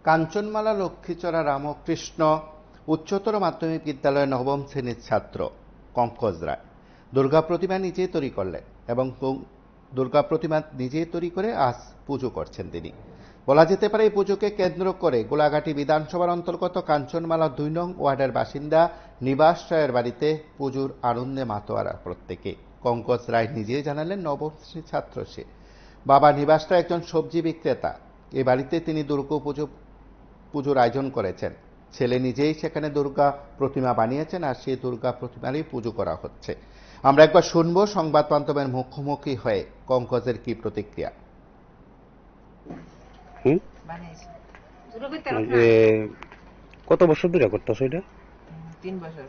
কাঞ্চনমালা লক্ষ্মীচড়া রামকৃষ্ণ উচ্চতর মাধ্যমিক বিদ্যালয়ের নবম শ্রেণীর ছাত্র পঙ্কজ রায় দুর্গা প্রতিমা নিজেই তৈরি করলেন এবং দুর্গা প্রতিমা নিজেই তৈরি করে আজ পুজো করছেন তিনি। বলা যেতে পারে এই পুজোকে কেন্দ্র করে গোলাঘাটি বিধানসভার অন্তর্গত কাঞ্চনমালা ২ নং ওয়ার্ডের বাসিন্দা নিবাস রায়ের বাড়িতে পুজোর আনন্দে মাতোয়ারা প্রত্যেকে। পঙ্কজ রায় নিজেই জানালেন নবম শ্রেণীর ছাত্র সে। বাবা নিবাস রায় একজন সবজি বিক্রেতা। এই বাড়িতে তিনি দুর্গা পুজোর আয়োজন করেছেন। ছেলে নিজেই সেখানে দুর্গা প্রতিমা বানিয়েছেন আর সেই দুর্গা প্রতিমারই পুজো করা হচ্ছে। আমরা একবার শুনবো সংবাদ মাধ্যমের মুখোমুখি হয়ে পঙ্কজের কি প্রতিক্রিয়া। কত বছর ধরে করতেছো এটা? 3 বছর।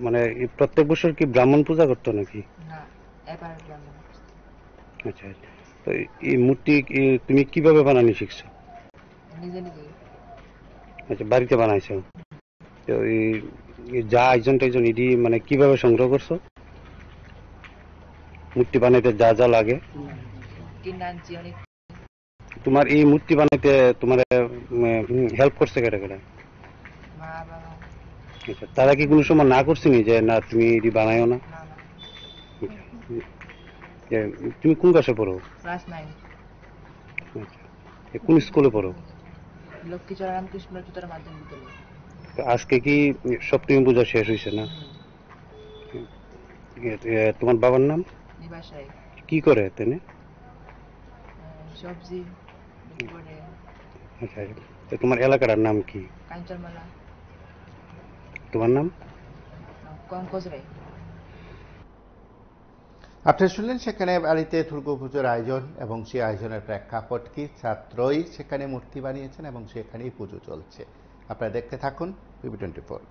মানে প্রত্যেক বছর কি ব্রাহ্মণ পূজা করতো নাকি? না, এবার ব্রাহ্মণ। আচ্ছা, তো এই মূর্তি তুমি কিভাবে বানানো শিখছো? নিজে নিজে। আচ্ছা, বাড়িতে বানাইছো। তো এই যা একজন ইডি মানে কিভাবে সংগ্রহ করছো? মূর্তি বানাইতে যা যা লাগে কিনে আনছি অনেক। তোমার এই মূর্তি বানাইতে তোমার হেল্প করছে কেটে কেটে? মা বাবা। আচ্ছা, তারা কি কোনো সময় না করছিনি যে না তুমি এটি বানাইও না? না না। তুমি কোন ক্লাসে পড়ো? ক্লাস 9। আচ্ছা, কোন স্কুলে পড়ো? লক্ষ্মীচড়া রামকৃষ্ণ উচ্চতর মাধ্যমিক বিদ্যালয়। তো আজকে কি সপ্তমী পূজা শেষ হয়েছে না? তোমার বাবার নাম? নিবাস রায়। কি করে তিনি? সবজি বিক্রি করে। আচ্ছা, তো তোমার এলাকার নাম কি? কাঞ্চনমালা। তোমার নাম? পঙ্কজ রায়। আপনারা শুনলেন সেখানে বাড়িতে দুর্গাপুজোর আয়োজন এবং সেই আয়োজনের প্রেক্ষাপট কি। ছাত্রই সেখানে মূর্তি বানিয়েছেন এবং সেখানেই পুজো চলছে। আপনারা দেখতে থাকুন PB24।